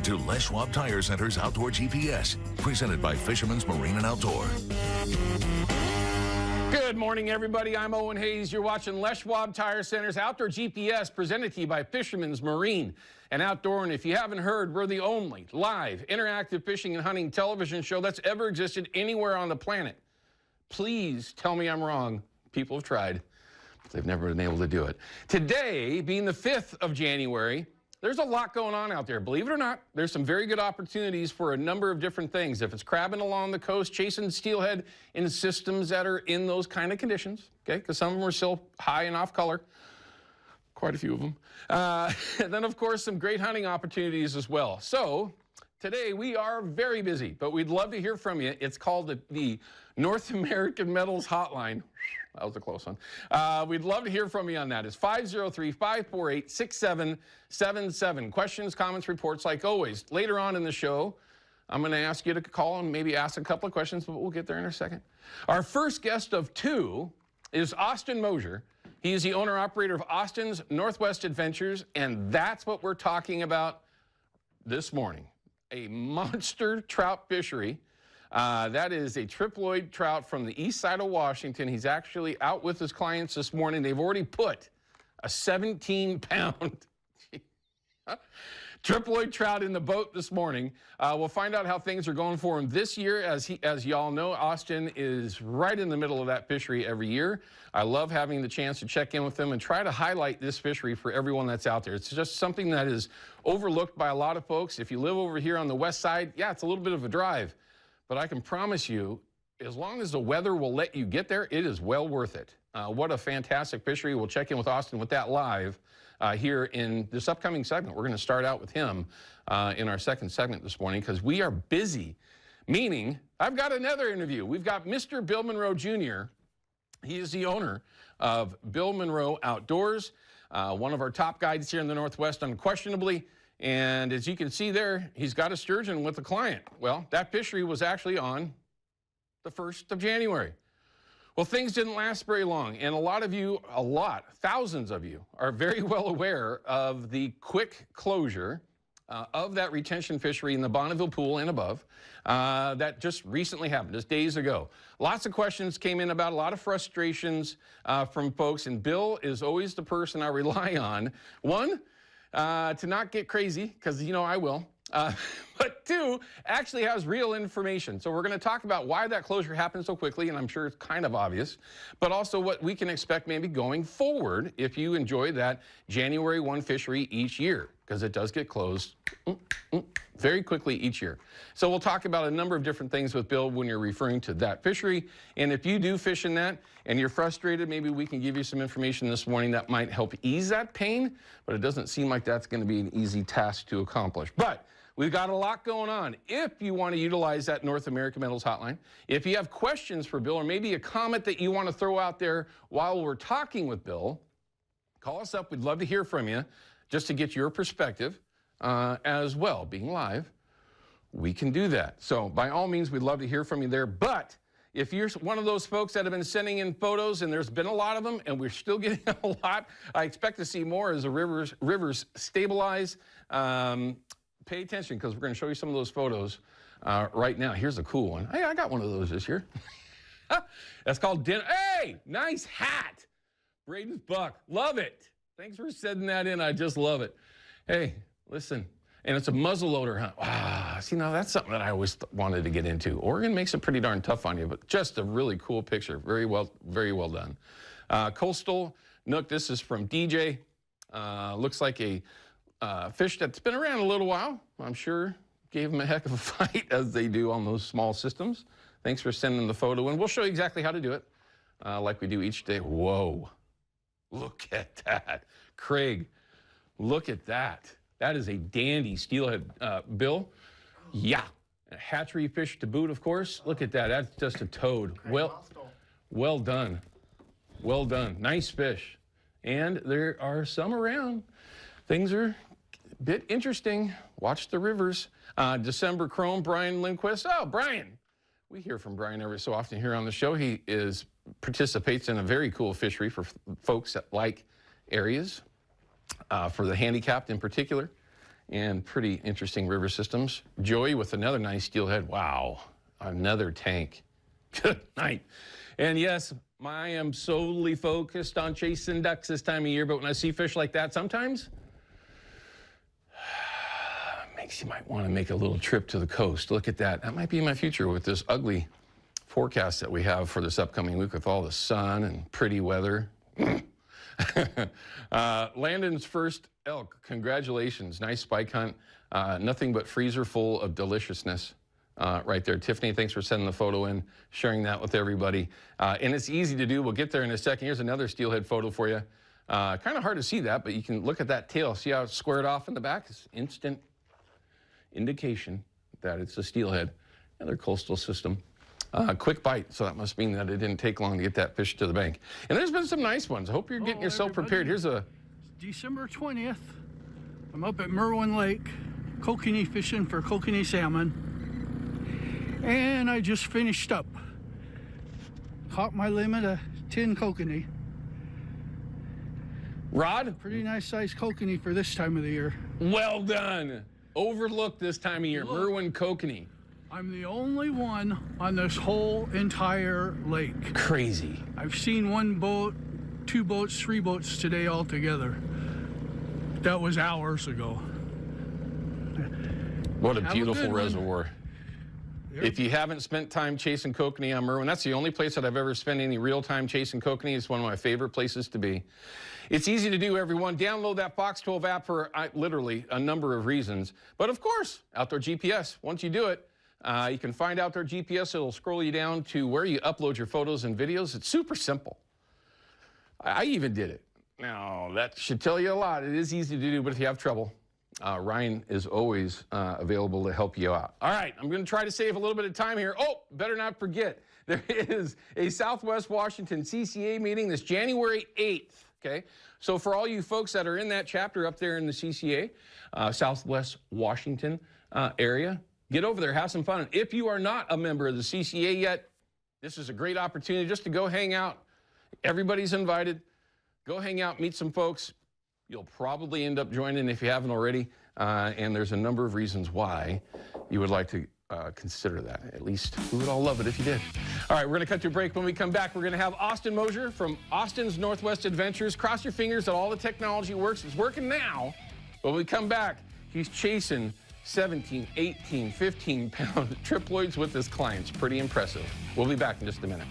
to Les Schwab Tire Center's Outdoor GPS, presented by Fisherman's Marine and Outdoor. Good morning, everybody. I'm Owen Hayes. You're watching Les Schwab Tire Center's Outdoor GPS, presented to you by Fisherman's Marine and Outdoor. And if you haven't heard, we're the only live interactive fishing and hunting television show that's ever existed anywhere on the planet. Please tell me I'm wrong. People have tried, but they've never been able to do it. Today, being the 5th of January, there's a lot going on out there. Believe it or not, there's some very good opportunities for a number of different things. If it's crabbing along the coast, chasing steelhead in systems that are in those kind of conditions, okay, because some of them are still high and off color, quite a few of them. And then, of course, some great hunting opportunities as well. So today we are very busy, but we'd love to hear from you. It's called the North American Metals Hotline. That was a close one. We'd love to hear from you on that. It's 503-548-6777. Questions, comments, reports, like always. Later on in the show, I'm going to ask you to call and maybe ask a couple of questions, but we'll get there in a second. Our first guest of two is Austin Mosier. He is the owner-operator of Austin's Northwest Adventures, and that's what we're talking about this morning. A monster trout fishery. That is a triploid trout from the east side of Washington. He's actually out with his clients this morning. They've already put a 17-pound triploid trout in the boat this morning. We'll find out how things are going for him this year. As y'all know, Austin is right in the middle of that fishery every year. I love having the chance to check in with them and try to highlight this fishery for everyone that's out there. It's just something that is overlooked by a lot of folks. If you live over here on the west side, yeah, it's a little bit of a drive. But I can promise you, as long as the weather will let you get there, it is well worth it. What a fantastic fishery. We'll check in with Austin with that live here in this upcoming segment. We're going to start out with him in our second segment this morning because we are busy, meaning I've got another interview. We've got Mr. Bill Monroe Jr. He is the owner of Bill Monroe Outdoors, one of our top guides here in the Northwest, unquestionably. And as you can see there, he's got a sturgeon with a client. Well, that fishery was actually on the 1st of January. Well, things didn't last very long. And a lot of you, thousands of you, are very well aware of the quick closure of that retention fishery in the Bonneville Pool and above that just recently happened, just days ago. Lots of questions came in about a lot of frustrations from folks. And Bill is always the person I rely on. One, to not get crazy, because, you know, I will. But two, actually has real information. So we're going to talk about why that closure happened so quickly, and I'm sure it's kind of obvious, but also what we can expect maybe going forward if you enjoy that January 1 fishery each year, because it does get closed very quickly each year. So we'll talk about a number of different things with Bill when you're referring to that fishery. And if you do fish in that and you're frustrated, maybe we can give you some information this morning that might help ease that pain, but it doesn't seem like that's going to be an easy task to accomplish. But we've got a lot going on. If you want to utilize that North American Metals Hotline, if you have questions for Bill or maybe a comment that you want to throw out there while we're talking with Bill, call us up. We'd love to hear from you just to get your perspective as well. Being live, we can do that. So by all means, we'd love to hear from you there. But if you're one of those folks that have been sending in photos, and there's been a lot of them, and we're still getting a lot, I expect to see more as the rivers stabilize. Pay attention, because we're going to show you some of those photos right now. Here's a cool one. Hey, I got one of those this year. That's called dinner. Hey, nice hat. Braden's buck. Love it. Thanks for sending that in. I just love it. Hey, listen. And it's a muzzleloader hunt. Wow. See, now that's something that I always wanted to get into. Oregon makes it pretty darn tough on you, but just a really cool picture. Very well done. Coastal Nook. This is from DJ. Looks like a fish that's been around a little while. I'm sure gave him a heck of a fight, as they do on those small systems. Thanks for sending the photo in. We'll show you exactly how to do it, like we do each day. Whoa. Look at that. Craig, look at that. That is a dandy steelhead, Bill. Yeah. A hatchery fish to boot, of course. Look at that. That's just a toad. Well done. Well done. Nice fish. And there are some around. Things are a bit interesting. Watch the rivers. December Chrome, Brian Lindquist. Oh, Brian. We hear from Brian every so often here on the show. He participates in a very cool fishery for folks that like areas, for the handicapped in particular. and pretty interesting river systems. Joey with another nice steelhead. Wow, another tank. Good night. And yes, I am solely focused on chasing ducks this time of year, but when I see fish like that, sometimes makes you might want to make a little trip to the coast. Look at that. That might be my future with this ugly forecast that we have for this upcoming week with all the sun and pretty weather. Landon's first elk. Congratulations. Nice spike hunt. Nothing but freezer full of deliciousness right there. Tiffany, thanks for sending the photo in, sharing that with everybody. And it's easy to do. We'll get there in a second. Here's another steelhead photo for you. Kind of hard to see that, but you can look at that tail. See how it's squared off in the back? It's instant indication that it's a steelhead. Another coastal system. Quick bite, so that must mean that it didn't take long to get that fish to the bank. And there's been some nice ones. I hope you're getting yourself prepared. Here's a... December 20th. I'm up at Merwin Lake, kokanee fishing for kokanee salmon. And I just finished up. Caught my limit of 10 kokanee. Rod? Pretty nice sized kokanee for this time of the year. Well done. Overlooked this time of year. Merwin kokanee. I'm the only one on this whole entire lake. Crazy. I've seen one boat, 2 boats, 3 boats today altogether. That was hours ago. What a beautiful reservoir. If you haven't spent time chasing kokanee on Merwin, that's the only place that I've ever spent any real time chasing kokanee. It's one of my favorite places to be. It's easy to do, everyone. Download that Fox 12 app for literally a number of reasons. But of course, Outdoor GPS. Once you do it, you can find Outdoor GPS. It'll scroll you down to where you upload your photos and videos. It's super simple. I even did it. Now, that should tell you a lot. It is easy to do, but if you have trouble, Ryan is always available to help you out. All right, I'm going to try to save a little bit of time here. Oh, better not forget, there is a Southwest Washington CCA meeting this January 8th, okay? So for all you folks that are in that chapter up there in the CCA, Southwest Washington area, get over there, have some fun. And if you are not a member of the CCA yet, this is a great opportunity just to go hang out. Everybody's invited. Go hang out, meet some folks. You'll probably end up joining if you haven't already. And there's a number of reasons why you would like to consider that. At least we would all love it if you did. All right, we're going to cut to a break. When we come back, we're going to have Austin Mosier from Austin's Northwest Adventures. Cross your fingers that all the technology works. It's working now. But when we come back, he's chasing 17, 18, 15-pound triploids with his clients. Pretty impressive. We'll be back in just a minute.